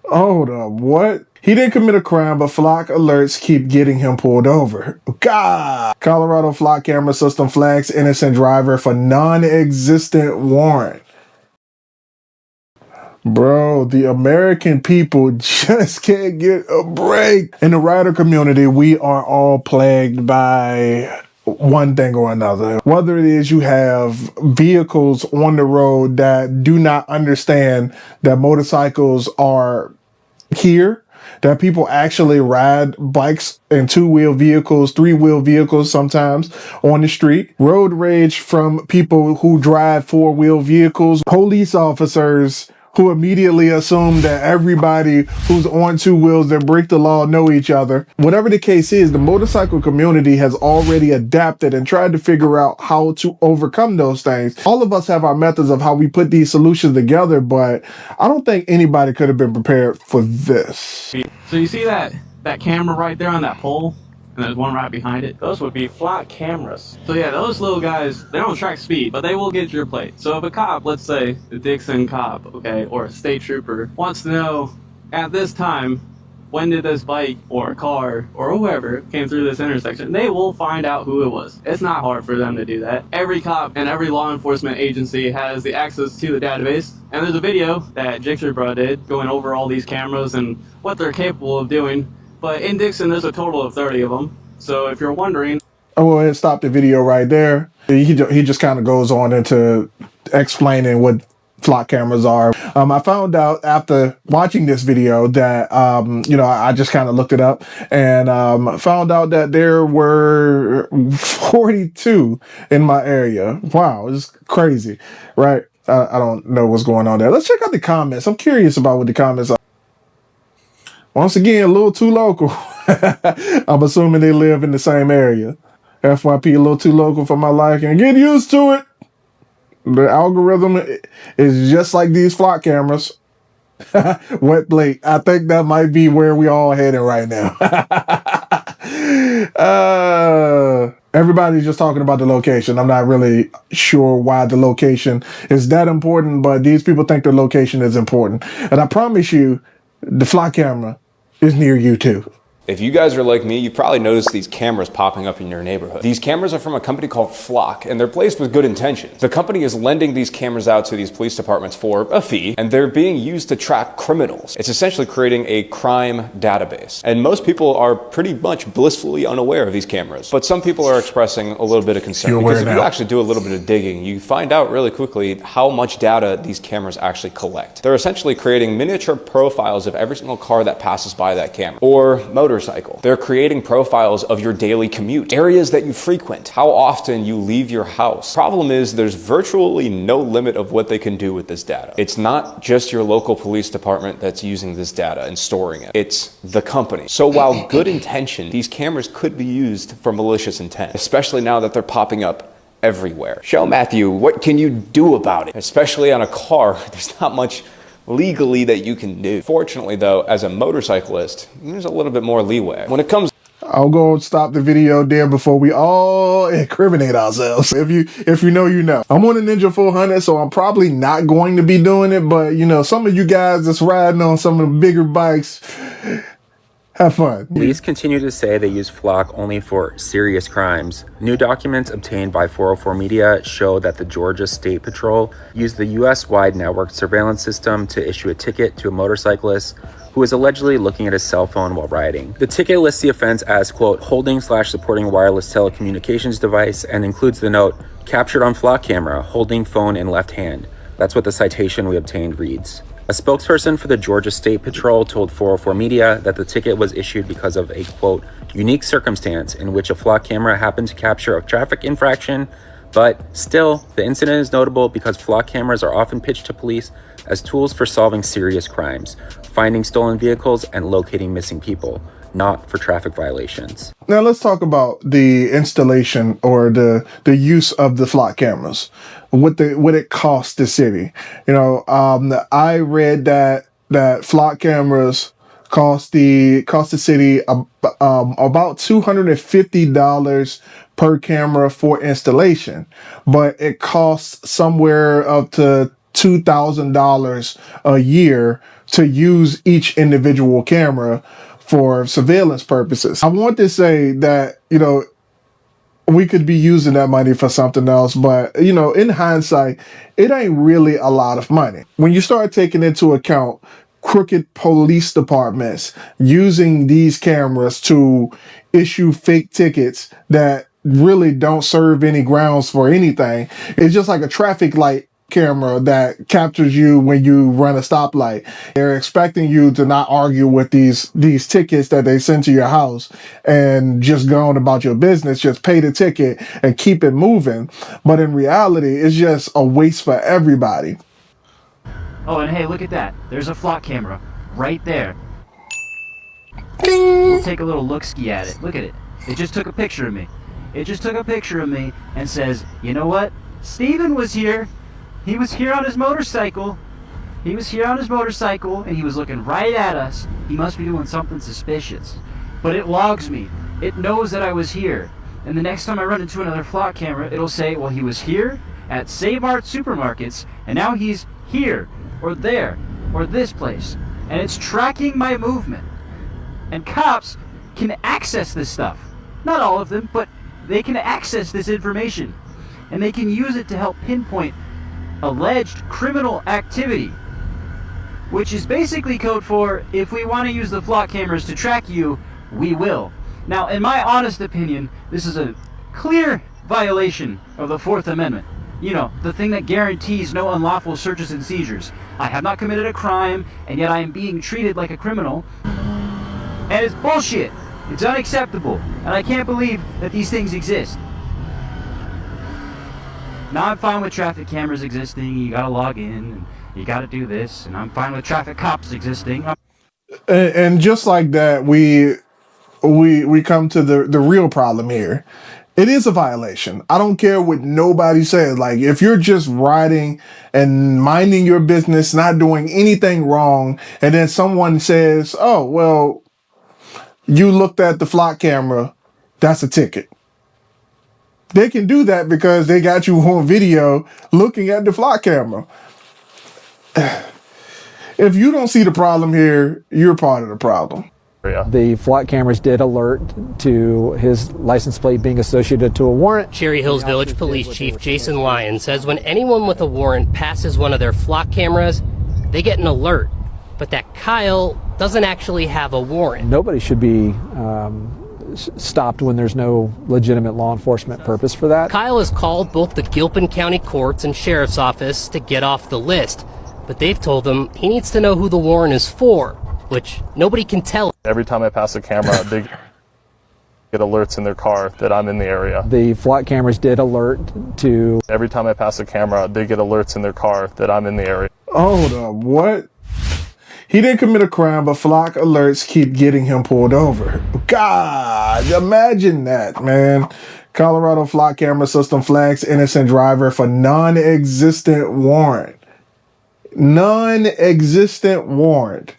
Hold up, what? He didn't commit a crime, but flock alerts keep getting him pulled over. God! Colorado flock camera system flags innocent driver for non-existent warrant. Bro, the American people just can't get a break. In the rider community, we are all plagued by one thing or another. Whether it is you have vehicles on the road that do not understand that motorcycles are here, that people actually ride bikes and two-wheel vehicles, three-wheel vehicles sometimes on the street. Road rage from people who drive four-wheel vehicles. Police officers who immediately assume that everybody who's on two wheels that break the law know each other. Whatever the case is, the motorcycle community has already adapted and tried to figure out how to overcome those things. All of us have our methods of how we put these solutions together, but I don't think anybody could have been prepared for this. So you see that camera right there on that pole? And there's one right behind it. Those would be flock cameras. So yeah, those little guys, they don't track speed, but they will get your plate. So if a cop, let's say the Dixon cop, okay, or a state trooper, wants to know at this time, when did this bike or car or whoever came through this intersection, they will find out who it was. It's not hard for them to do that. Every cop and every law enforcement agency has the access to the database. And there's a video that Jixer Bro did going over all these cameras and what they're capable of doing. But in Dixon, there's a total of 30 of them. So if you're wondering... I will go ahead and stop the video right there. He just kind of goes on into explaining what flock cameras are. I found out after watching this video that, I just kind of looked it up and found out that there were 42 in my area. Wow, it's crazy, right? I don't know what's going on there. Let's check out the comments. I'm curious about what the comments are. Once again, a little too local. I'm assuming they live in the same area. FYP, a little too local for my liking. Get used to it. The algorithm is just like these flock cameras. Wet plate. I think that might be where we all heading right now. Everybody's just talking about the location. I'm not really sure why the location is that important, but these people think the location is important. And I promise you, the flock camera is near you too. If you guys are like me, you've probably noticed these cameras popping up in your neighborhood. These cameras are from a company called Flock, and they're placed with good intentions. The company is lending these cameras out to these police departments for a fee, and they're being used to track criminals. It's essentially creating a crime database. And most people are pretty much blissfully unaware of these cameras. But some people are expressing a little bit of concern. Because if you actually do a little bit of digging, you find out really quickly how much data these cameras actually collect. They're essentially creating miniature profiles of every single car that passes by that camera, or motorcycle. They're creating profiles of your daily commute, areas that you frequent, how often you leave your house. Problem is, there's virtually no limit of what they can do with this data. It's not just your local police department that's using this data and storing it. It's the company. So while good intention, these cameras could be used for malicious intent, especially now that they're popping up everywhere. Show Matthew, what can you do about it? Especially on a car, there's not much legally that you can do. Fortunately though, as a motorcyclist, there's a little bit more leeway. When it comes... I'll go and stop the video there before we all incriminate ourselves. If you know, you know. I'm on a Ninja 400, so I'm probably not going to be doing it, but some of you guys that's riding on some of the bigger bikes, have fun. Police continue to say they use Flock only for serious crimes. New documents obtained by 404 Media show that the Georgia State Patrol used the U.S.-wide network surveillance system to issue a ticket to a motorcyclist who was allegedly looking at his cell phone while riding. The ticket lists the offense as, quote, holding/supporting a wireless telecommunications device and includes the note, captured on Flock camera, holding phone in left hand. That's what the citation we obtained reads. A spokesperson for the Georgia State Patrol told 404 Media that the ticket was issued because of a, quote, unique circumstance in which a Flock camera happened to capture a traffic infraction, but still, the incident is notable because Flock cameras are often pitched to police as tools for solving serious crimes, finding stolen vehicles, and locating missing people, not for traffic violations. Now let's talk about the installation or the use of the Flock cameras. What it costs the city. I read that Flock cameras cost the city about $250 per camera for installation, but it costs somewhere up to $2,000 a year to use each individual camera for surveillance purposes. I want to say that, we could be using that money for something else, but in hindsight, it ain't really a lot of money. When you start taking into account crooked police departments using these cameras to issue fake tickets that really don't serve any grounds for anything, it's just like a traffic light camera that captures you when you run a stoplight. They're expecting you to not argue with these tickets that they send to your house and just go on about your business, just pay the ticket and keep it moving. But in reality, it's just a waste for everybody. Oh, and hey, look at that. There's a flock camera right there. Ding! We'll take a little look-ski at it. Look at it. It just took a picture of me. It just took a picture of me and says, you know what? Steven was here. He was here on his motorcycle. He was here on his motorcycle and he was looking right at us. He must be doing something suspicious. But it logs me. It knows that I was here. And the next time I run into another flock camera, it'll say, well, he was here at Save Art Supermarkets and now he's here or there or this place. And it's tracking my movement. And cops can access this stuff. Not all of them, but they can access this information. And they can use it to help pinpoint alleged criminal activity, which is basically code for, if we want to use the flock cameras to track you, we will. Now, in my honest opinion, this is a clear violation of the Fourth Amendment. The thing that guarantees no unlawful searches and seizures. I have not committed a crime, and yet I am being treated like a criminal. And it's bullshit. It's unacceptable. And I can't believe that these things exist. Now I'm fine with traffic cameras existing. You gotta log in, and you gotta do this. And I'm fine with traffic cops existing. And just like that, we come to the real problem here. It is a violation. I don't care what nobody says. Like, if you're just riding and minding your business, not doing anything wrong, and then someone says, oh, well, you looked at the flock camera, that's a ticket. They can do that because they got you on video looking at the flock camera. If you don't see the problem here, you're part of the problem. The flock cameras did alert to his license plate being associated to a warrant. Cherry Hills Village Police Chief Jason Lyon says when anyone with a warrant passes one of their flock cameras, they get an alert, but that Kyle doesn't actually have a warrant. Nobody should be stopped when there's no legitimate law enforcement purpose for that. Kyle has called both the Gilpin County Courts and Sheriff's Office to get off the list, but they've told him he needs to know who the warrant is for, which nobody can tell. Every time I pass a camera, they get alerts in their car that I'm in the area. The flock cameras did alert to... Every time I pass a camera, they get alerts in their car that I'm in the area. Hold up, what? He didn't commit a crime, but flock alerts keep getting him pulled over. God, imagine that, man. Colorado flock camera system flags innocent driver for non-existent warrant. Non-existent warrant.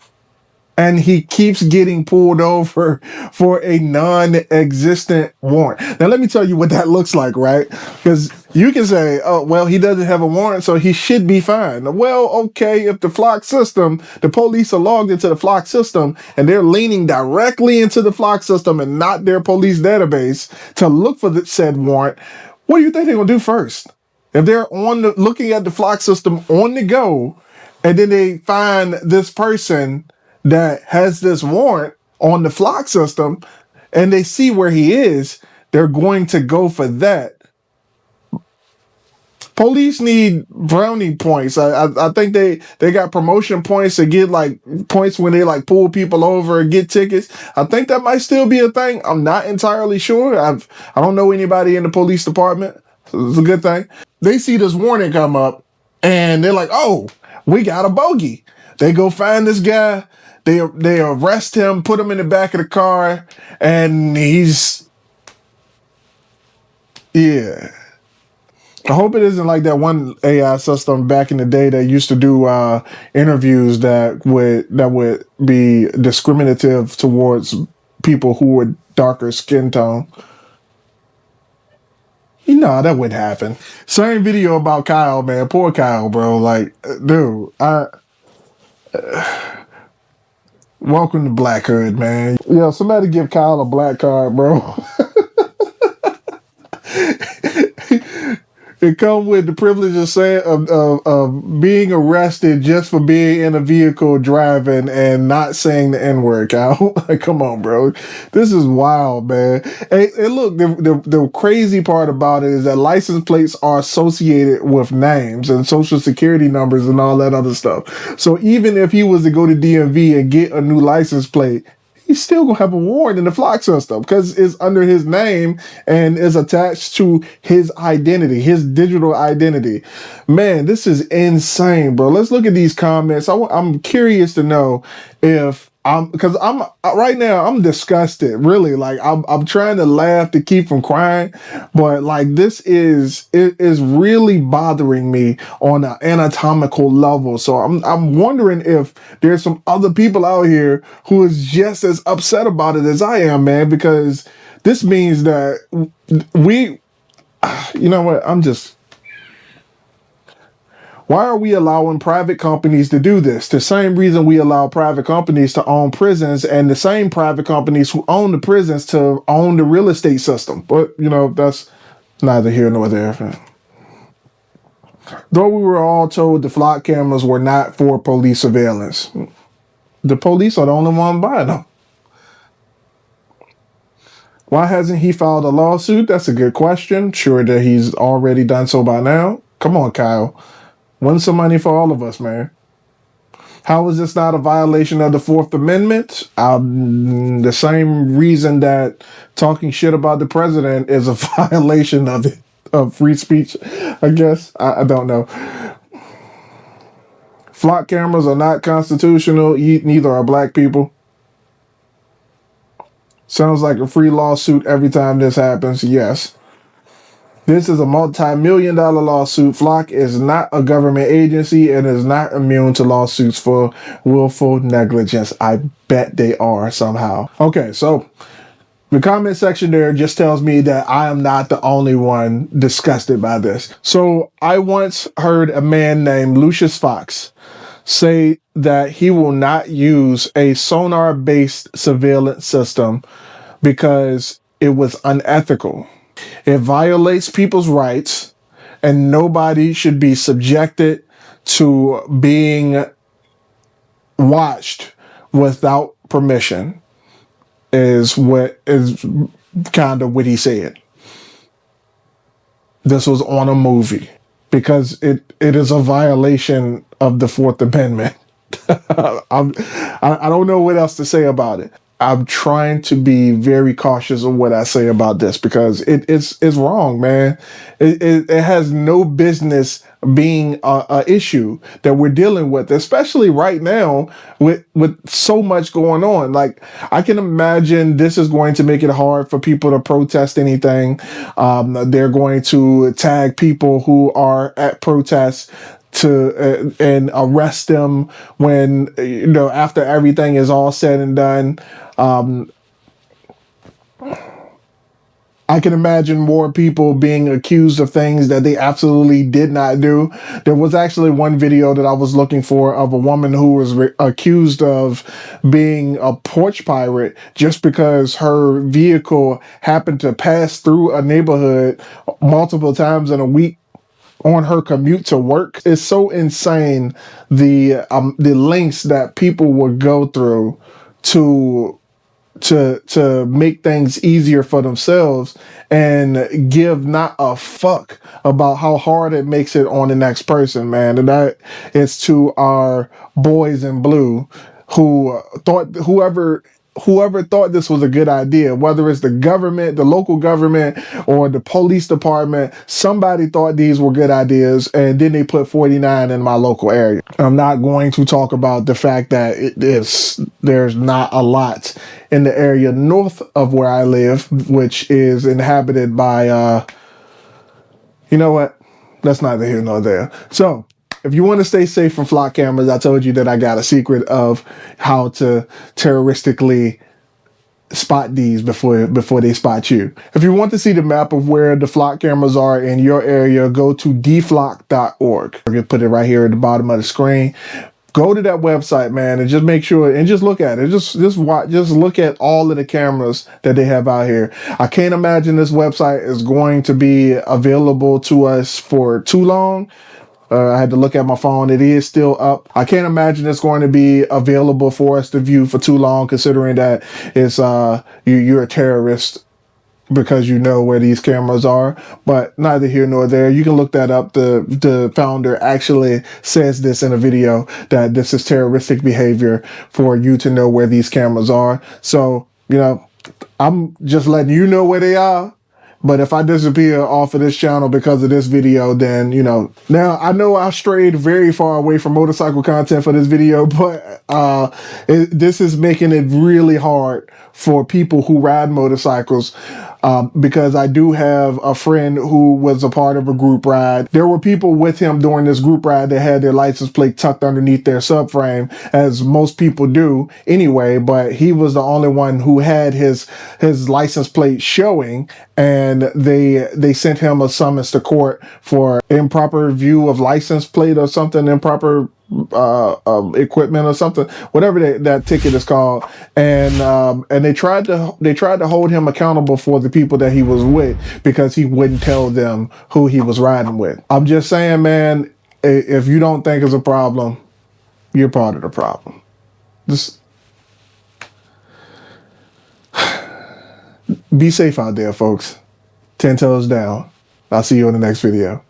And he keeps getting pulled over for a non-existent warrant. Now, let me tell you what that looks like, right? Because you can say, oh, well, he doesn't have a warrant, so he should be fine. Well, okay, if the flock system, the police are logged into the flock system, and they're leaning directly into the flock system and not their police database to look for the said warrant, what do you think they're going to do first? If they're looking at the flock system on the go, and then they find this person that has this warrant on the flock system and they see where he is, they're going to go for that. Police need brownie points. I think they got promotion points to get like points when they like pull people over and get tickets. I think that might still be a thing. I'm not entirely sure. I don't know anybody in the police department. So it's a good thing. They see this warning come up and they're like, oh, we got a bogey. They go find this guy. They arrest him, put him in the back of the car, and yeah. I hope it isn't like that one AI system back in the day that used to do interviews that would be discriminative towards people who were darker skin tone. That wouldn't happen. Same video about Kyle, man. Poor Kyle, bro. Like, dude, Welcome to Black Hood, man. Yo, somebody give Kyle a black card, bro. It comes with the privilege of saying of being arrested just for being in a vehicle driving and not saying the N-word, Kyle. Like, come on, bro. This is wild, man. Hey, look, the crazy part about it is that license plates are associated with names and social security numbers and all that other stuff. So even if he was to go to DMV and get a new license plate, he's still gonna have a warrant in the flock system because it's under his name and is attached to his identity, his digital identity. Man, this is insane, bro. Let's look at these comments. I'm curious to know if because I'm right now I'm disgusted. Really, like I'm trying to laugh to keep from crying, but like it is really bothering me on an anatomical level. So I'm wondering if there's some other people out here who is just as upset about it as I am, man. Because this means that you know what? Why are we allowing private companies to do this? The same reason we allow private companies to own prisons and the same private companies who own the prisons to own the real estate system. But, you know, that's neither here nor there. Though we were all told the flock cameras were not for police surveillance, the police are the only one buying them. Why hasn't he filed a lawsuit? That's a good question. Sure that he's already done so by now. Come on, Kyle. Win some money for all of us, man. How is this not a violation of the Fourth Amendment? The same reason that talking shit about the president is a violation of free speech, I guess. I don't know. Flock cameras are not constitutional. Neither are black people. Sounds like a free lawsuit every time this happens. Yes. This is a multi-million-dollar lawsuit. Flock is not a government agency and is not immune to lawsuits for willful negligence. I bet they are somehow. Okay, so the comment section there just tells me that I am not the only one disgusted by this. So I once heard a man named Lucius Fox say that he will not use a sonar-based surveillance system because it was unethical. It violates people's rights, and nobody should be subjected to being watched without permission, is kind of what he said. This was on a movie because it is a violation of the Fourth Amendment. I don't know what else to say about it. I'm trying to be very cautious of what I say about this because it's wrong, man. It has no business being a issue that we're dealing with, especially right now with so much going on. Like, I can imagine this is going to make it hard for people to protest anything. They're going to tag people who are at protests to and arrest them when, you know, after everything is all said and done. I can imagine more people being accused of things that they absolutely did not do. There was actually one video that I was looking for of a woman who was accused of being a porch pirate just because her vehicle happened to pass through a neighborhood multiple times in a week on her commute to work. It's so insane the lengths that people would go through to make things easier for themselves and give not a fuck about how hard it makes it on the next person, man. And that is to our boys in blue who thought whoever thought this was a good idea, whether it's the government, the local government, or the police department, somebody thought these were good ideas, and then they put 49 in my local area. I'm not going to talk about the fact that there's not a lot in the area north of where I live, which is inhabited by, you know what? That's neither here nor there. So, if you want to stay safe from flock cameras, I told you that I got a secret of how to terroristically spot these before they spot you. If you want to see the map of where the flock cameras are in your area, go to deflock.org. I'm going to put it right here at the bottom of the screen. Go to that website, man, and just make sure and just look at it. Just watch, just look at all of the cameras that they have out here. I can't imagine this website is going to be available to us for too long. I had to look at my phone. It is still up. I can't imagine it's going to be available for us to view for too long, considering that it's you're a terrorist because you know where these cameras are. But neither here nor there. You can look that up. The founder actually says this in a video, that this is terroristic behavior for you to know where these cameras are. So, you know, I'm just letting you know where they are. But if I disappear off of this channel because of this video, then, you know, now I know I strayed very far away from motorcycle content for this video, but this is making it really hard for people who ride motorcycles, because I do have a friend who was a part of a group ride. There were people with him during this group ride that had their license plate tucked underneath their subframe, as most people do anyway, but he was the only one who had his license plate showing, and they sent him a summons to court for improper view of license plate or something, improper equipment or something, whatever that ticket is called, and they tried to hold him accountable for the people that he was with because he wouldn't tell them who he was riding with. I'm just saying, man, if you don't think it's a problem, you're part of the problem. Just be safe out there, folks. 10 toes down. I'll see you in the next video.